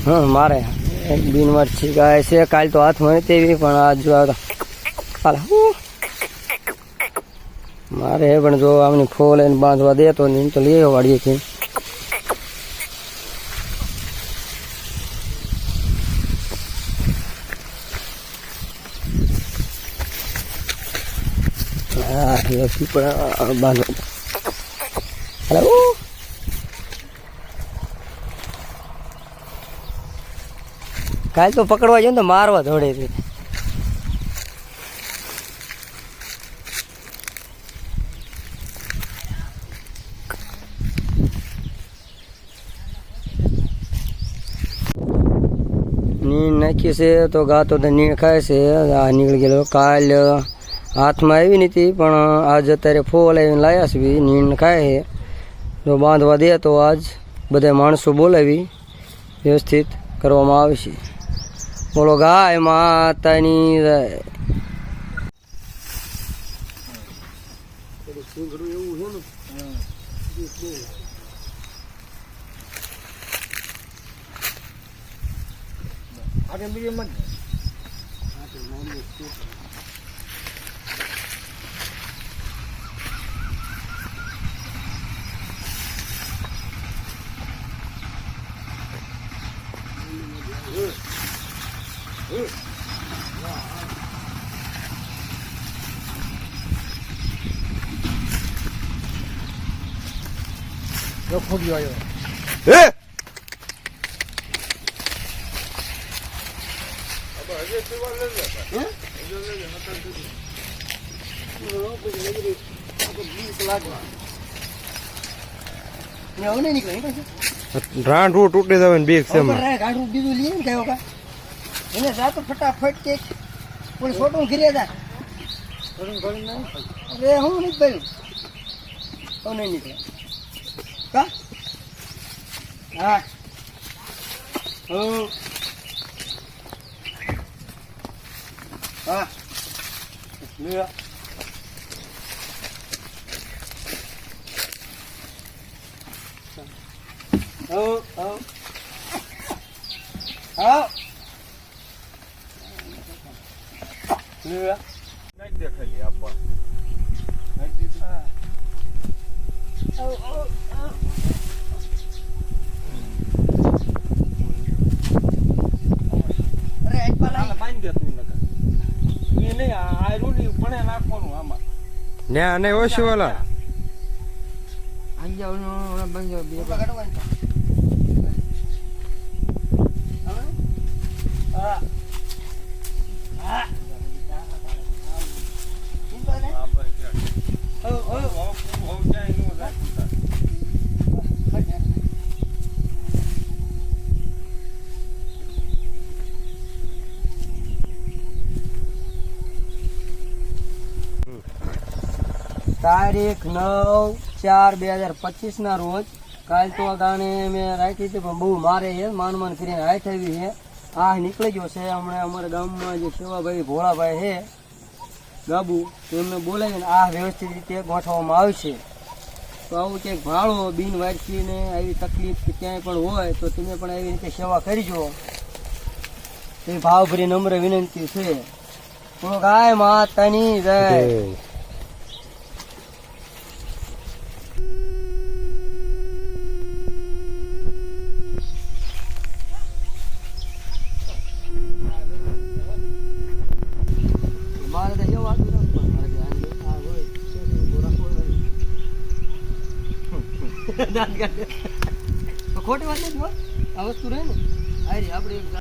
हाँ मारे एक दिन मच्छी गाय से काल तो हाथ में तेवी पण आज जो मारे पण जो आमने फूल एन बांधवा दे तो नीम तो लिए वाड़ी थी ये पीपड़ा बांधो हेलो काल तो पकड़वा जाए तो मारवा दौड़े थे नींद नाखी से तो गा तो नींद खाए से निकल गए काल हाथ में आई नहीं थी पण आज अत्यारे फूल लाया से भी नींद खाए है जो बांधवा दे तो आज बधा माणसों बोलावी व्यवस्थित करवामां आवशे। बोलो गाय मातानी जय। खोगी आयो रांडू टूटे जावे बेग से रांडू बीजू लिए ने कहो का એને જાતો ફટાફટ કે કોઈ છોટું ઘરે જા અરે હું નહીં બોલું તો નહીં નીકળે કા હા હા લે नहीं देखा लिया आप नहीं ओशी वाला तारीख 9/4/2025 ना रोज काल तो गाने में राखी थी पण बहु मारे है मान मान करीने हाथ आवी है आ निकली गयो छे हमणे अमर गाम में जे सेवा भाई भोळा भाई है गाबू तेमने बोलावीने आ व्यवस्थित रीते गोठववामां आवशे तो आवुं के भाळो बीन वारसी ने आई तकलीफ के क्यांय पण होय तो तमे पण एवी रीते सेवा करजो ए भावभरी नम्र विनंती छे। तो गाय मातानी जय। खोटी बात नहीं आ वस्तु रहे ने